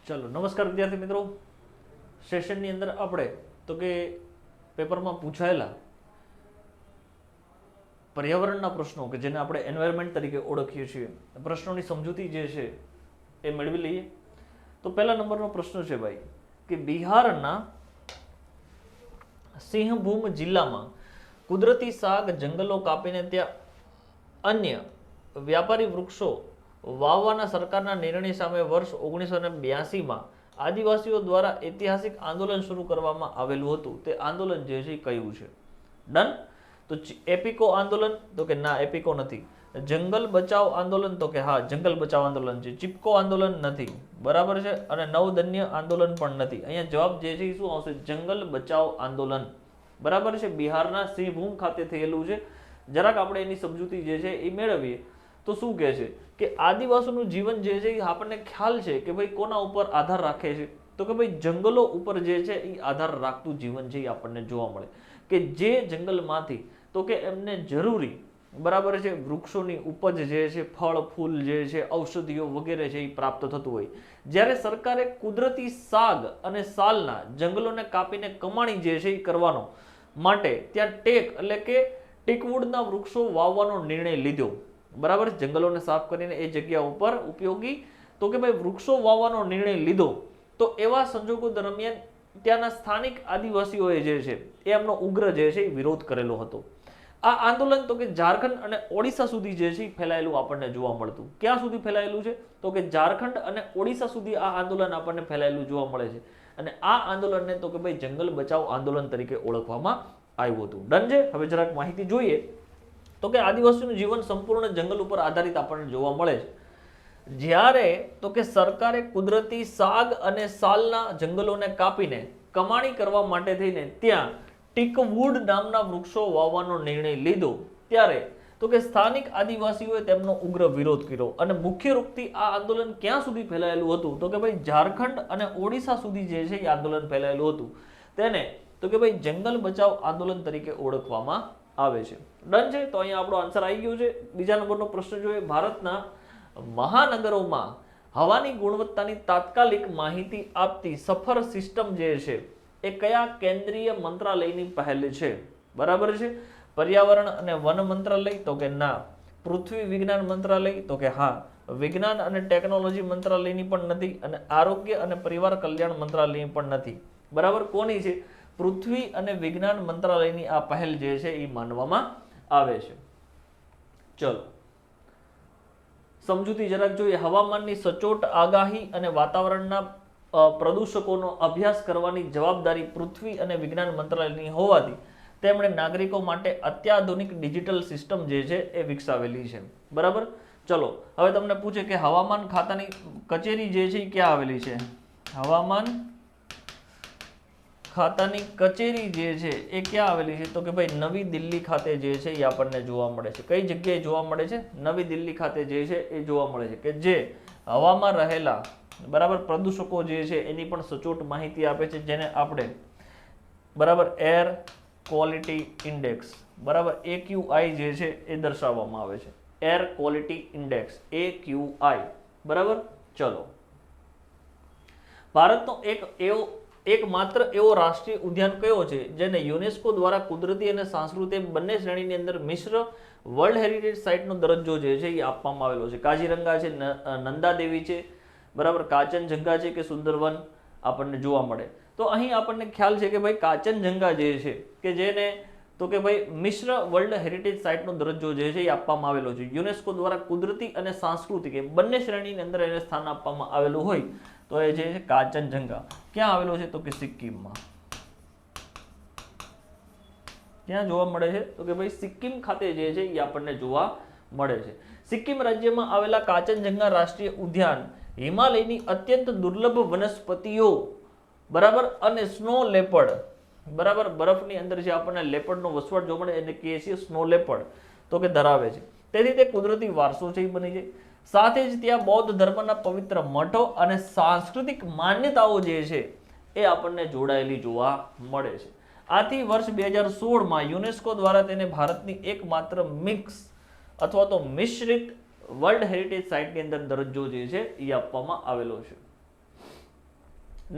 चलो नमस्कार विद्यार्थी मित्रों। सेशन अंदर આપણે તો કે પેપરમાં પૂછાયેલા પર્યાવરણના પ્રશ્નો કે જેને આપણે એન્વાયરમેન્ટ તરીકે ઓળખીએ છીએ પ્રશ્નોની સમજૂતી જે છે એ મેળવી લઈએ। તો પહેલા નંબરનો પ્રશ્ન છે ભાઈ કે બિહારના સિંહભૂમ જિલ્લામાં કુદરતી શાક જંગલો કાપીને ત્યાં અન્ય વ્યાપારી વૃક્ષો વાવવાના સરકારના નિર્ણય સામે વર્ષ 1982માં આદિવાસીઓ દ્વારા ઐતિહાસિક આંદોલન શરૂ કરવામાં આવેલું હતું। તે આંદોલન જે છે કયું છે? ડન। તો એપિકો આંદોલન તો કે ના, એપિકો નથી। જંગલ બચાવ આંદોલન તો કે હા, જંગલ બચાવ આંદોલન છે। ચિપકો આંદોલન નથી, બરાબર છે। અને નવદન્ય આંદોલન પણ નથી। અહીંયા જવાબ જે છે શું આવશે? જંગલ બચાવ આંદોલન, બરાબર છે। બિહારના સિંહભૂમ ખાતે થયેલું છે। જરાક આપણે એની સમજૂતી જે છે એ મેળવીએ તો શું કહે છે કે આદિવાસીનું જીવન જે છે એ આપણને ખ્યાલ છે કે ભાઈ કોના ઉપર આધાર રાખે છે? તો કે ભાઈ જંગલો ઉપર જે છે એ આધાર રાખતું જીવન છે એ આપણને જોવા મળે કે જે જંગલમાંથી તો કે એમને જરૂરી, બરાબર છે, વૃક્ષોની ઉપજ જે છે, ફળ ફૂલ જે છે, ઔષધિઓ વગેરે છે એ પ્રાપ્ત થતું હોય। જ્યારે સરકારે કુદરતી સાગ અને સાલના જંગલોને કાપીને કમાણી જે છે એ કરવાનો માટે ત્યાં ટેક એટલે કે ટીકવુડના વૃક્ષો વાવવાનો નિર્ણય લીધો, બરાબર। જંગલોને સાફ કરીને એ જગ્યા ઉપર ઉપયોગી તો કે ભાઈ વૃક્ષો વાવવાનો નિર્ણય લીધો। તો એવા સંજોગો દરમિયાન ત્યાંના સ્થાનિક આદિવાસીઓએ જે છે એ એમનો ઉગ્ર જે છે એ વિરોધ કરેલો હતો। આ આંદોલન તો કે ઝારખંડ અને ઓડિશા સુધી જે છે ફેલાયેલું આપણને જોવા મળતું। ક્યાં સુધી ફેલાયેલું છે? તો કે ઝારખંડ અને ઓડિશા સુધી આ આંદોલન આપણને ફેલાયેલું જોવા મળે છે। અને આ આંદોલનને તો કે ભાઈ જંગલ બચાવ આંદોલન તરીકે ઓળખવામાં આવ્યું હતું। ડન છે। હવે જરાક માહિતી જોઈએ તો કે આદિવાસીનું જીવન સંપૂર્ણ જંગલ ઉપર આધારિત આપણને જોવા મળે છે। જ્યારે તો કે સરકારે કુદરતી સાગ અને સાલના જંગલોને કાપીને કમાણી કરવા માટે થઈને ત્યાં ટીકવુડ નામના વૃક્ષો વાવવાનો નિર્ણય લીધો ત્યારે તો કે સ્થાનિક આદિવાસીઓએ તેમનો ઉગ્ર વિરોધ કર્યો। અને મુખ્ય રૂપથી આ આંદોલન ક્યાં સુધી ફેલાયેલું હતું? તો કે ભાઈ ઝારખંડ અને ઓડિશા સુધી જે છે એ આંદોલન ફેલાયેલું હતું। તેને તો કે ભાઈ જંગલ બચાવ આંદોલન તરીકે ઓળખવામાં આવે છે। ડન છે। તો અહીંયા આપણો આન્સર આવી ગયો છે। બીજા નંબરનો પ્રશ્ન જોઈએ, ભારતના મહાનગરોમાં હવાની ગુણવત્તાની તાત્કાલિક માહિતી આપતી સફર સિસ્ટમ જે છે એ કયા કેન્દ્રીય મંત્રાલયની પહેલ છે? બરાબર છે। પર્યાવરણ અને વન મંત્રાલય તો કે ના। પૃથ્વી વિજ્ઞાન મંત્રાલય તો કે હા। વિજ્ઞાન અને ટેકનોલોજી મંત્રાલયની પણ નથી અને આરોગ્ય અને પરિવાર કલ્યાણ મંત્રાલયની પણ નથી, બરાબર। કોની છે? પૃથ્વી અને વિજ્ઞાન મંત્રાલયની આ પહેલ જે છે એ માનવામાં આવે છે। ચલો સમજૂતી જરાક જોઈએ। હવામાનની સચોટ આગાહી અને વાતાવરણના પ્રદૂષકોનો અભ્યાસ કરવાની જવાબદારી પૃથ્વી અને વિજ્ઞાન મંત્રાલયની હોવાથી તેમણે નાગરિકો માટે અત્યાધુનિક ડિજિટલ સિસ્ટમ જે છે એ વિકસાવેલી છે, બરાબર। ચલો હવે તમને પૂછે કે હવામાન ખાતાની કચેરી જે છે એ ક્યાં આવેલી છે? હવામાન ખાતાની કચેરી જે છે એ ક્યાં આવેલી છે? તો કે ભાઈ નવી દિલ્હી ખાતે જે છે એ આપણને જોવા મળે છે। કઈ જગ્યાએ જોવા મળે છે? નવી દિલ્હી ખાતે જે છે એ જોવા મળે છે કે જે હવામાં રહેલા, બરાબર, પ્રદૂષકો જે છે એની પણ સચોટ માહિતી આપે છે, જેને આપણે, બરાબર, એર ક્વોલિટી ઇન્ડેક્સ, બરાબર, AQI જે છે એ દર્શાવવામાં આવે છે। એર ક્વોલિટી ઇન્ડેક્સ AQI, બરાબર। ચલો ભારતનો એકમાત્ર એવો રાષ્ટ્રીય ઉદ્યાન કયો છે જેને યુનેસ્કો દ્વારા કુદરતી અને સાંસ્કૃતિક બંને શ્રેણીની અંદર મિશ્ર વર્લ્ડ હેરિટેજ સાઇટનો દરજ્જો જે છે એ આપવામાં આવેલો છે? કાજીરંગા છે, નંદાદેવી છે, બરાબર, કાચનજંગા છે કે સુંદરવન આપણને જોવા મળે। તો અહીં આપણને ખ્યાલ છે કે ભાઈ કાચનજંગા જે છે કે જેને તો કે ભાઈ મિશ્ર વર્લ્ડ હેરિટેજ સાઇટનો દરજ્જો જે છે એ આપવામાં આવેલો છે। યુનેસ્કો દ્વારા કુદરતી અને સાંસ્કૃતિક બંને શ્રેણીની અંદર એને સ્થાન આપવામાં આવેલું હોય તો એ જે છે કાચનજંગા ક્યાં આવેલો છે? તો કે સિક્કિમમાં। ક્યાં જોવા મળે છે? તો કે ભાઈ સિક્કિમ ખાતે જે છે એ આપણને જોવા મળે છે। સિક્કિમ રાજ્યમાં આવેલા કાચનજંગા રાષ્ટ્રીય ઉદ્યાન હિમાલયની અત્યંત દુર્લભ વનસ્પતિઓ, બરાબર, અને સ્નો લેપર્ડ, બરાબર, બરફની અંદર જે આપણને લેપર્ડનો વસવાટ જોવા મળે એને કહીએ છીએ સ્નો લેપર્ડ, તો કે ધરાવે છે। તેથી તે કુદરતી વારસો છે એ બની જાય। સાથે જ ત્યાં બૌદ્ધ ધર્મના પવિત્ર મઠો અને સાંસ્કૃતિક માન્યતાઓ જે છે એ આપણને જોડાયેલી જોવા મળે છે। આથી વર્ષ 2016માં યુનેસ્કો દ્વારા તેને ભારતની એકમાત્ર મિક્સ અથવા તો મિશ્રિત વર્લ્ડ હેરિટેજ સાઇટની અંદર દરજ્જો જે છે એ આપવામાં આવેલો છે।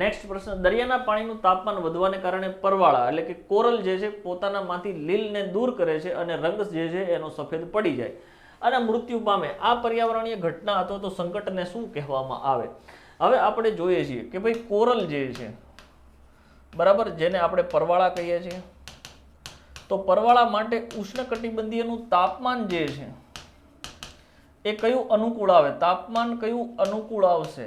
નેક્સ્ટ પ્રશ્ન, દરિયાના પાણીનું તાપમાન વધવાને કારણે પરવાળા એટલે કે કોરલ જે છે પોતાનામાંથી લીલને દૂર કરે છે અને રંગ જે છે એનો સફેદ પડી જાય અને મૃત્યુ પામે. આ પર્યાવરણીય ઘટના અથવા તો સંકટને શું કહેવામાં આવે? હવે આપણે જોઈએ છીએ કે ભાઈ કોરલ જે છે બરાબર, જેને આપણે પરવાળા કહીએ છીએ, તો પરવાળા માટે ઉષ્ણકટિબંધીયનું તાપમાન જે છે એ કયું અનુકૂળ આવે? તાપમાન કયું અનુકૂળ આવશે?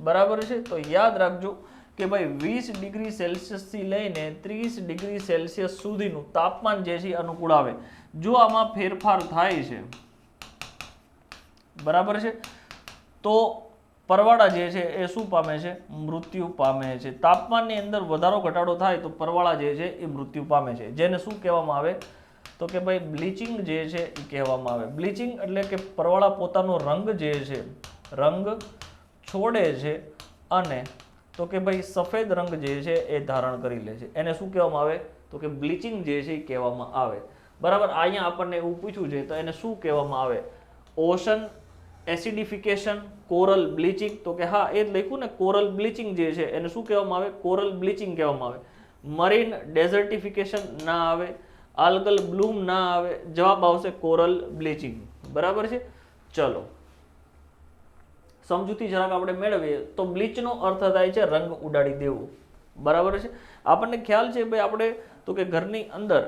બરાબર છે, તો યાદ રાખજો કે ભાઈ 20 ડિગ્રી સેલ્સિયસ થી લઈને 30 ડિગ્રી સેલ્સિયસ સુધીનું તાપમાન જે છે અનુકૂળ આવે. જો આમાં ફેરફાર થાય છે બરાબર છે, તો પરવાળા જે છે એ શું પામે છે? મૃત્યુ પામે છે. તાપમાનની અંદર વધારો ઘટાડો થાય તો પરવાળા જે છે એ મૃત્યુ પામે છે, જેને શું કહેવામાં આવે? તો કે ભાઈ બ્લીચિંગ જે છે એ કહેવામાં આવે. બ્લીચિંગ એટલે કે પરવાળા પોતાનો રંગ જે છે રંગ છોડે છે અને તો કે ભાઈ સફેદ રંગ જે છે એ ધારણ કરી લે છે, એને શું કહેવામાં આવે? તો કે બ્લીચિંગ જે છે એ કહેવામાં આવે. બરાબર, અહીંયા આપણને એવું પૂછ્યું છે તો એને શું કહેવામાં આવે? ઓશન એસિડિફિકેશન, કોરલ બ્લીચિંગ, તો કે હા એ જ લખ્યું ને, કોરલ બ્લીચિંગ જે છે એને શું કહેવામાં આવે? કોરલ બ્લીચિંગ કહેવામાં આવે. મરીન ડેઝર્ટિફિકેશન ના આવે, આલ્ગલ બ્લૂમ ના આવે, જવાબ આવશે કોરલ બ્લીચિંગ. બરાબર છે, ચલો સમજૂતી જરાક આપણે મેળવીએ તો બ્લીચનો અર્થ થાય છે રંગ ઉડાડી દેવું. બરાબર છે, આપણને ખ્યાલ છે ભાઈ આપણે તો કે ઘરની અંદર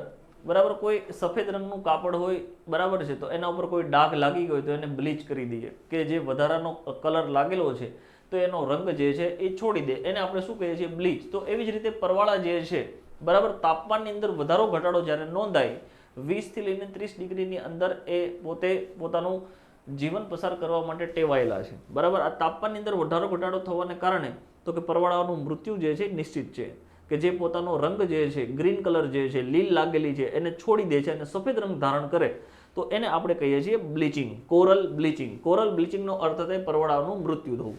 બરાબર કોઈ સફેદ રંગનું કાપડ હોય બરાબર છે, તો એના ઉપર કોઈ ડાઘ લાગી ગયો તો એને બ્લીચ કરી દઈએ, કે જે વધારાનો કલર લાગેલો છે તો એનો રંગ જે છે એ છોડી દે, એને આપણે શું કહીએ છીએ? બ્લીચ. તો એવી જ રીતે પરવાળા જે છે બરાબર, તાપમાનની અંદર વધારો ઘટાડો જ્યારે નોંધાય 20 થી લઈને 30 ડિગ્રીની અંદર એ પોતે પોતાનું જીવન પસાર કરવા માટે ટેવાયેલા છે. બરાબર, આ તાપમાનની અંદર વધારો ઘટાડો થવાને કારણે તો કે પરવાળાનું મૃત્યુ જે છે નિશ્ચિત છે, કે જે પોતાનો રંગ જે છે ગ્રીન કલર જે છે લીલ લાગેલી છે એને છોડી દે છે અને સફેદ રંગ ધારણ કરે તો એને આપણે કહીએ છીએ બ્લીચિંગ, કોરલ બ્લીચિંગ. કોરલ બ્લીચિંગનો અર્થ થાય પરવાળાનું મૃત્યુ થવું.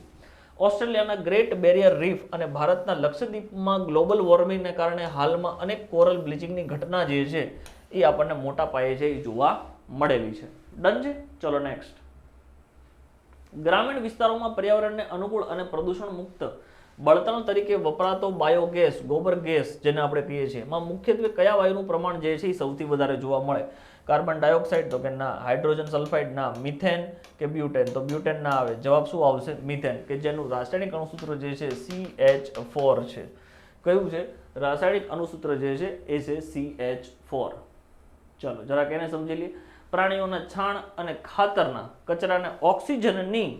ઓસ્ટ્રેલિયાના ગ્રેટ બેરિયર રીફ અને ભારતના લક્ષદ્વીપમાં ગ્લોબલ વોર્મિંગને કારણે હાલમાં અનેક કોરલ બ્લીચિંગની ઘટના જે છે એ આપણને મોટા પાયે છે એ જોવા મળેલી છે. ડન છે, ચલો નેક્સ્ટ. ગ્રામીણ વિસ્તારોમાં પર્યાવરણને અનુકૂળ અને પ્રદૂષણ મુક્ત બળતણ તરીકે વપરાતો બાયોગેસ, ગોબર ગેસ જેને આપણે કહીએ છીએ, એમાં મુખ્યત્વે કયા વાયુનું પ્રમાણ જે છે એ સૌથી વધારે જોવા મળે? કાર્બન ડાયોક્સાઇડ, તો કે ના. હાઇડ્રોજન સલ્ફાઇડ, ના. મિથેન કે બ્યુટેન, તો બ્યુટેન ના આવે. જવાબ શું આવશે? મિથેન, કે જેનું રાસાયણિક અણુસૂત્ર જે છે CH4 છે. કયું છે? રાસાયણિક અણુસૂત્ર જે છે એ છે CH4. ચલો જરાક એને સમજી લઈએ. પ્રાણીઓના છાણ અને ખાતરના કચરાને ઓક્સિજનની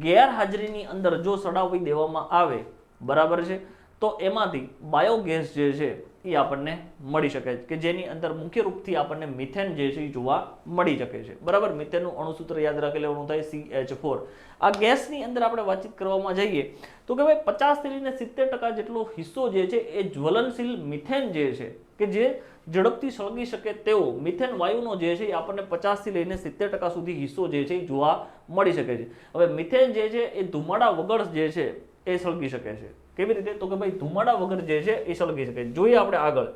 ગેરહાજરીની અંદર જો સડાવી દેવામાં આવે બરાબર છે, તો એમાંથી બાયોગેસ જે છે એ આપણને મળી શકે છે, કે જેની અંદર મુખ્ય રૂપથી આપણને મિથેન જે છે એ જોવા મળી શકે છે. બરાબર, મિથેનનું અણુસૂત્ર યાદ રાખી લેવાનું થાય CH4. આ ગેસની અંદર આપણે વાતચીત કરવામાં જઈએ તો કે ભાઈ 50 થી લઈને 70% જેટલો હિસ્સો જે છે એ જ્વલનશીલ મિથેન જે છે, કે જે ઝડપથી સળગી શકે તેવો મિથેન વાયુનો જે છે એ આપણને 50 થી લઈને 70% સુધી હિસ્સો જે છે એ જોવા મળી શકે છે. હવે મિથેન જે છે એ ધુમાડા વગર જે છે એ સળગી શકે છે. કેવી રીતે? તો કે ભાઈ ધુમાડા વગર જે છે એ સળગી શકે. જોઈએ આપણે આગળ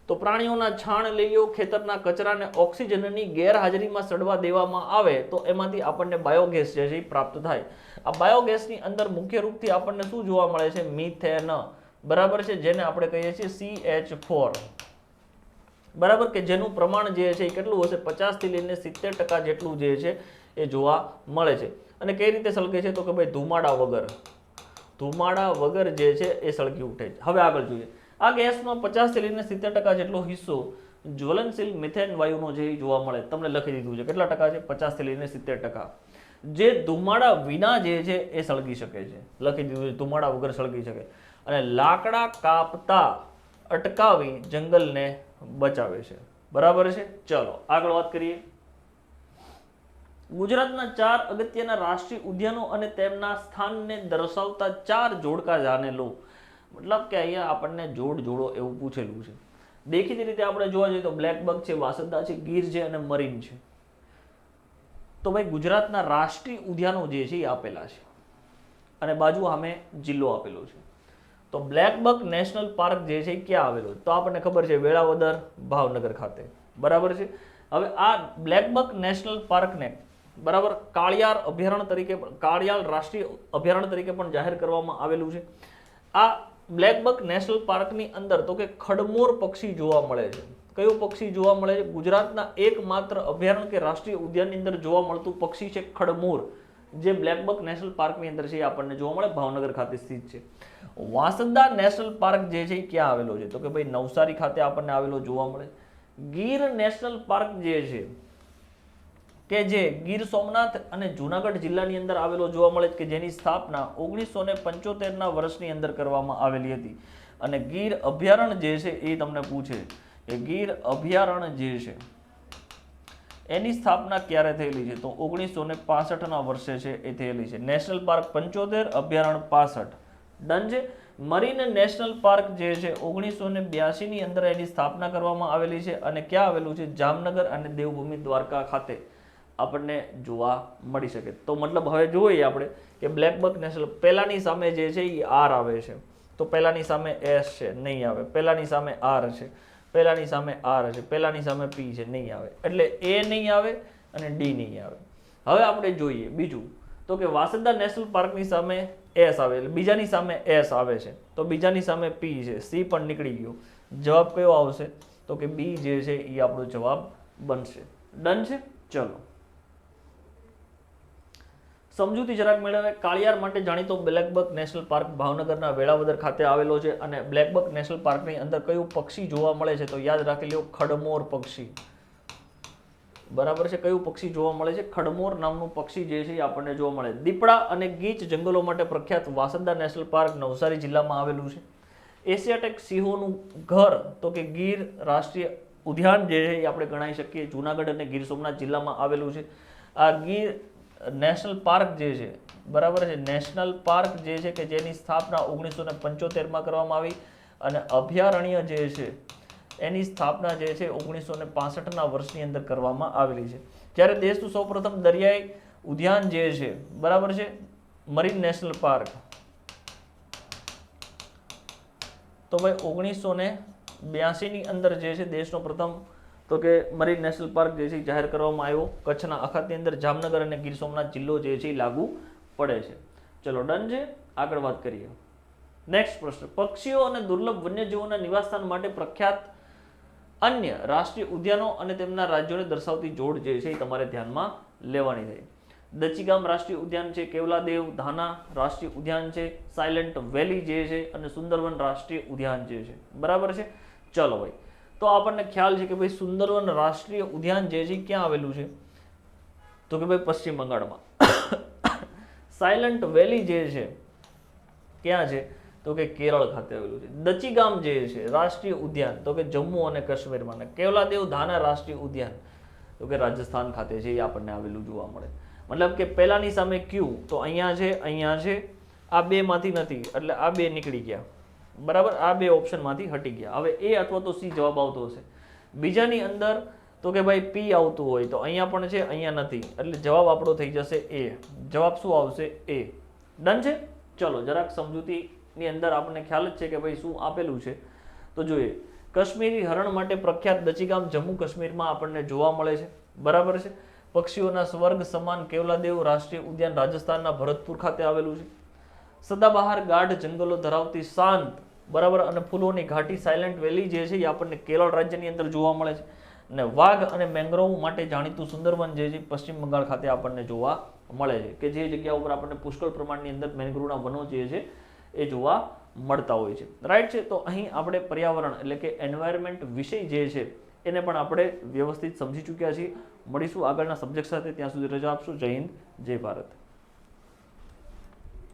તો પ્રાણીઓના છાણ લઈ લો, ખેતરના કચરાને ઓક્સિજનની ગેરહાજરીમાં સડવા દેવામાં આવે તો એમાંથી આપણને બાયોગેસ જે છે એ પ્રાપ્ત થાય. આ બાયોગેસની અંદર મુખ્ય રૂપથી આપણને શું જોવા મળે છે? મિથેન. બરાબર છે, જેને આપણે કહીએ છીએ CH4. બરાબર, કે જેનું પ્રમાણ જે છે એ કેટલું હશે? 50 થી લઈને 70% જેટલું જે છે એ જોવા મળે છે. અને કઈ રીતે સળગે છે? તો કે ભાઈ ધુમાડા વગર. ધુમાડા વગર જે છે એ સળગી ઉઠે છે. હવે આગળ જોઈએ. આ ગેસમાં 50 થી લઈને 70% જેટલો હિસ્સો જ્વલનશીલ મિથેન વાયુનો જે જોવા મળે. તમને લખી દીધું છે કેટલા ટકા છે? 50 થી લઈને 70%. જે ધુમાડા વિના જે છે એ સળગી શકે છે. લખી દીધું છે ધુમાડા વગર સળગી શકે. અને લાકડા કાપતા અટકાવી જંગલને બચાવે છે. બરાબર છે, ચલો આગળ વાત કરીએ. ગુજરાતના 4 અગત્યના રાષ્ટ્રીય ઉદ્યાનો અને તેમના સ્થાનને દર્શાવતા 4 જોડકા જાણે લો. મતલબ કે અહીંયા આપણને જોડો એવું પૂછેલું છે. દેખીતી રીતે આપણે જોવા જઈએ તો બ્લેકબક છે, વાસદા છે, ગીર છે અને મરીન છે. તો ભાઈ ગુજરાતના રાષ્ટ્રીય ઉદ્યાનો જે છે એ આપેલા છે અને બાજુ સામે જિલ્લો આપેલો છે. તો બ્લેકબક નેશનલ પાર્ક જે છે એ ક્યાં આવેલો? તો આપણને ખબર છે વેળાવદર, ભાવનગર ખાતે. બરાબર છે. હવે આ બ્લેકબક નેશનલ પાર્કને બરાબર. કાળિયાર રાષ્ટ્રીય અભયારણ્ય તરીકે પણ જાહેર કરવામાં આવેલું છે. આ બ્લેકબક નેશનલ પાર્કની અંદર તો કે ખડમોર પક્ષી જોવા મળે છે. કયું પક્ષી જોવા મળે છે? ગુજરાતના એકમાત્ર અભયારણ્ય કે રાષ્ટ્રીય ઉદ્યાનની અંદર જોવા મળતું પક્ષી છે ખડમોર, જે બ્લેકબક નેશનલ પાર્કની અંદર છે એ આપણને જોવા મળે, ભાવનગર ખાતે સ્થિત છે. વાંસદા નેશનલ પાર્ક જે છે એ ક્યાં આવેલો છે? તો કે ભાઈ નવસારી ખાતે આપણને આવેલો જોવા મળે. ગીર નેશનલ પાર્ક જે છે કે જે ગીર સોમનાથ અને જુનાગઢ જિલ્લાની અંદર આવેલો જોવા મળે છે, કે જેની સ્થાપના 1975ના વર્ષની અંદર કરવામાં આવેલી હતી. અને ગીર અભયારણ્ય જે છે એ તમને પૂછે કે ગીર અભયારણ્ય જે છે એની સ્થાપના ક્યારે થયેલી છે? તો 1965ના વર્ષે છે એ થયેલી છે. નેશનલ પાર્ક 75, અભયારણ્ય 65. ડન છે. મરીન નેશનલ પાર્ક જે છે 1982ની અંદર એની સ્થાપના કરવામાં આવેલી છે અને ક્યાં આવેલું છે? જામનગર અને દેવભૂમિ દ્વારકા ખાતે આપણને જોવા મળી શકે. તો મતલબ હવે જોઈએ આપણે કે બ્લેકબક નેશનલ પહેલાની સામે જે છે એ આર આવે છે, તો પહેલાની સામે એસ છે, નહીં આવે. પહેલાની સામે આર છે, પહેલાની સામે આર છે, પહેલાની સામે પી છે, નહીં આવે. એટલે એ નહીં આવે અને ડી નહીં આવે. હવે આપણે જોઈએ બીજું, તો કે વાંસદા નેશનલ પાર્કની સામે એસ આવે, એટલે બીજાની સામે એસ આવે છે, તો બીજાની સામે પી છે, સી પણ નીકળી ગયો. જવાબ કયો આવશે? તો કે બી જે છે એ આપણો જવાબ બનશે. ડન છે. ચલો સમજૂતી જરાક મેળવે. કાળિયાર માટે જાણીતો બ્લેકબક નેશનલ પાર્ક ભાવનગરના વેળાવદર ખાતે આવેલો છે. અને બ્લેકબક નેશનલ પાર્કની અંદર કયું પક્ષી જોવા મળે છે? તો યાદ રાખી લો, ખડમોર પક્ષી. બરાબર છે. કયું પક્ષી જોવા મળે છે? ખડમોર નામનું પક્ષી જે છે એ આપણને જોવા મળે. દીપડા અને ગીચ જંગલો માટે પ્રખ્યાત વાંસદા નેશનલ પાર્ક નવસારી જિલ્લામાં આવેલું છે. એશિયાટિક સિંહોનું ઘર તો કે ગીર રાષ્ટ્રીય ઉદ્યાન જે છે એ આપણે ગણાવી શકીએ, જુનાગઢ અને ગીર સોમનાથ જિલ્લામાં આવેલું છે. આ ગીર નેશનલ પાર્ક જે છે, બરાબર છે, નેશનલ પાર્ક જે છે કે જેની સ્થાપના 1975માં કરવામાં આવી અને અભયારણ્ય જે છે એની સ્થાપના જે છે 1965ના વર્ષની અંદર કરવામાં આવેલી છે. જ્યારે દેશનું સૌપ્રથમ દરિયાઈ ઉદ્યાન જે છે, બરાબર છે, મરીન નેશનલ પાર્ક, તો ભાઈ 1982ની અંદર જે છે દેશનો પ્રથમ તો કે મરીન નેશનલ પાર્ક જે છે જાહેર કરવામાં આવ્યો. કચ્છના અખાતની અંદર જામનગર અને ગીર સોમનાથ જિલ્લો જે છે લાગુ પડે છે. ચલો ડન છે. આગળ વાત કરીએ. નેક્સ્ટ પ્રશ્ન, પક્ષીઓ અને દુર્લભ વન્યજીવોના નિવાસસ્થાન માટે પ્રખ્યાત અન્ય રાષ્ટ્રીય ઉદ્યાનો અને તેમના રાજ્યોને દર્શાવતી જોડ જે છે એ તમારે ધ્યાનમાં લેવાની છે. દચીગામ રાષ્ટ્રીય ઉદ્યાન છે, કેવલાદેવ ધાના રાષ્ટ્રીય ઉદ્યાન છે, સાયલેન્ટ વેલી જે છે અને સુંદરવન રાષ્ટ્રીય ઉદ્યાન જે છે. બરાબર છે. ચલો ભાઈ, તો આપણને ખ્યાલ છે કે ભાઈ સુંદરવન રાષ્ટ્રીય ઉદ્યાન જે છે ક્યાં આવેલું છે? તો કે ભાઈ પશ્ચિમ બંગાળમાં. સાયલન્ટ વેલી જે છે ક્યાં છે? તો કે કેરળ ખાતે આવેલું છે. દચીગામ જે છે રાષ્ટ્રીય ઉદ્યાન તો કે જમ્મુ અને કાશ્મીરમાં. કેવલાદેવ ધાના રાષ્ટ્રીય ઉદ્યાન તો કે રાજસ્થાન ખાતે છે, એ આપણને આવેલું જોવા મળે. મતલબ કે પહેલાની સામે ક્યુ તો અહીંયા છે, અહીંયા છે, આ બે માંથી નથી એટલે આ બે નીકળી ગયા. બરાબર, આ બે ઓપ્શનમાંથી હટી ગયા. હવે એ અથવા તો સી જવાબ આવતો હશે. બીજાની અંદર તો કે ભાઈ પી આવતું હોય તો અહીંયા પણ છે, અહીંયા નથી, એટલે જવાબ આપણો થઈ જશે એ. જવાબ શું આવશે? એ. ડન છે. ચલો જરાક સમજૂતીની અંદર આપણને ખ્યાલ જ છે કે ભાઈ શું આપેલું છે. તો જોઈએ, કાશ્મીરી હરણ માટે પ્રખ્યાત દચીગામ જમ્મુ કાશ્મીરમાં આપણને જોવા મળે છે. બરાબર છે. પક્ષીઓના સ્વર્ગ સમાન કેવલાદેવ રાષ્ટ્રીય ઉદ્યાન રાજસ્થાનના ભરતપુર ખાતે આવેલું છે. સદાબહાર ગાઢ જંગલો ધરાવતી શાંત, બરાબર, અને ફૂલોની ઘાટી સાયલેન્ટ વેલી જે છે એ આપણને કેરળ રાજ્યની અંદર જોવા મળે છે. અને વાઘ અને મેંગ્રોવ માટે જાણીતું સુંદરવન જે છે પશ્ચિમ બંગાળ ખાતે આપણને જોવા મળે છે, કે જે જગ્યા ઉપર આપણને પુષ્કળ પ્રમાણની અંદર મેંગ્રોવના વનો જે છે એ જોવા મળતા હોય છે. રાઈટ છે. તો અહીં આપણે પર્યાવરણ એટલે કે એન્વાયરમેન્ટ વિષય જે છે એને પણ આપણે વ્યવસ્થિત સમજી ચૂક્યા છીએ. મળીશું આગળના સબ્જેક્ટ સાથે. ત્યાં સુધી રજા આપશું. જય હિન્દ, જય ભારત.